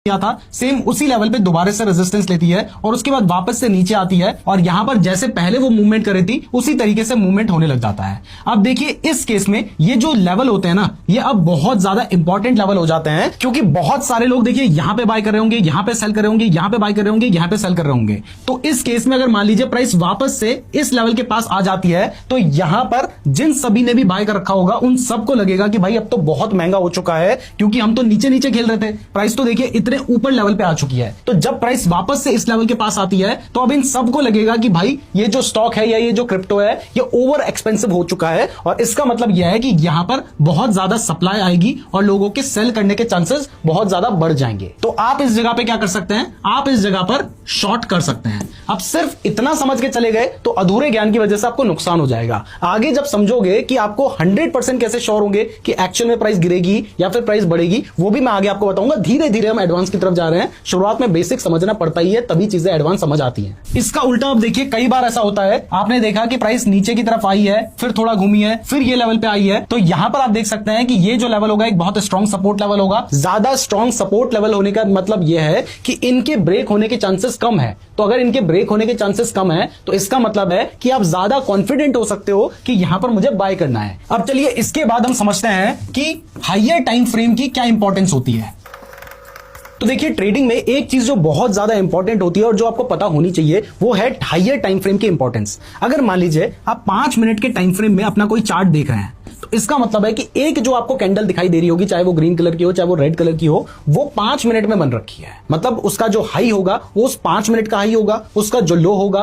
किया था सेम उसी लेवल पे दोबारा से रेजिस्टेंस लेती है और उसके बाद वापस से नीचे आती है और यहां पर जैसे पहले वो मूवमेंट कर रही थी उसी तरीके से मूवमेंट होने लग जाता है। अब देखिए इस केस में ये जो लेवल होते हैं ना, ये अब बहुत ज्यादा इंपॉर्टेंट लेवल हो जाते हैं, क्योंकि बहुत सारे लोग देखिए यहां पे बाय कर रहे होंगे, यहां पे सेल कर रहे होंगे, यहां पे बाय कर रहे होंगे, यहां पे सेल कर रहे होंगे। तो इस केस में अगर मान लीजिए प्राइस वापस से इस लेवल के पास आ जाती है तो यहां पर जिन सभी ने भी बाय कर रखा होगा उन सबको लगेगा कि भाई अब तो बहुत महंगा हो चुका है, क्योंकि हम तो नीचे नीचे खेल रहे थे, प्राइस तो देखिए इतने ऊपर लेवल पे आ चुकी है। तो जब प्राइस वापस से इस लेवल के पास आती है तो अब इन सबको लगेगा कि भाई ये जो स्टॉक है या ये जो क्रिप्टो है ये ओवर एक्सपेंसिव हो चुका है, और इसका मतलब यह है कि यहां पर बहुत ज्यादा सप्लाई आएगी और लोगों के सेल करने के चांसेस बहुत ज्यादा बढ़ जाएंगे। तो आप इस जगह पे क्या कर सकते हैं, आप इस जगह पर शॉर्ट कर सकते हैं। अब सिर्फ इतना समझ के चले गए तो अधूरे ज्ञान की वजह से आपको नुकसान हो जाएगा। आगे जब समझोगे कि आपको 100% कैसे श्योर होंगे कि एक्चुअल में प्राइस गिरेगी या फिर प्राइस बढ़ेगी, वो भी मैं आगे आपको बताऊंगा। धीरे धीरे हम एडवांस की तरफ जा रहे हैं, शुरुआत में बेसिक समझना पड़ता ही है, तभी चीजें एडवांस समझ आती हैं। इसका उल्टा अब देखिए कई बार ऐसा होता है, आपने देखा कि प्राइस नीचे की तरफ आई है, फिर थोड़ा घूमी है, फिर ये लेवल पे आई है, तो यहां पर आप देख सकते हैं कि ये जो लेवल होगा एक बहुत स्ट्रॉन्ग सपोर्ट लेवल होगा। ज्यादा स्ट्रॉन्ग सपोर्ट लेवल होने का मतलब यह है कि इनके ब्रेक होने के चांसेस कम है। तो अगर इनके ब्रेक होने के चांसेस कम है तो इसका मतलब है कि आप ज्यादा कॉन्फिडेंट हो सकते हो कि यहां पर मुझे बाय करना है। अब चलिए इसके बाद हम समझते हैं कि हायर टाइम फ्रेम की क्या इंपॉर्टेंस होती है। तो देखिए ट्रेडिंग में एक चीज जो बहुत ज्यादा इंपॉर्टेंट होती है और जो आपको पता होनी चाहिए वो है हायर टाइम फ्रेम की इंपॉर्टेंस। अगर मान लीजिए आप 5 मिनट के टाइम फ्रेम में अपना कोई चार्ट देख रहे हैं तो इसका मतलब है कि एक जो आपको कैंडल दिखाई दे रही होगी, चाहे वो ग्रीन कलर की हो चाहे वो रेड कलर की हो, वो 5 मिनट में बन रखी है। मतलब उसका जो हाई होगा वो उस 5 मिनट का हाई होगा, उसका जो लो होगा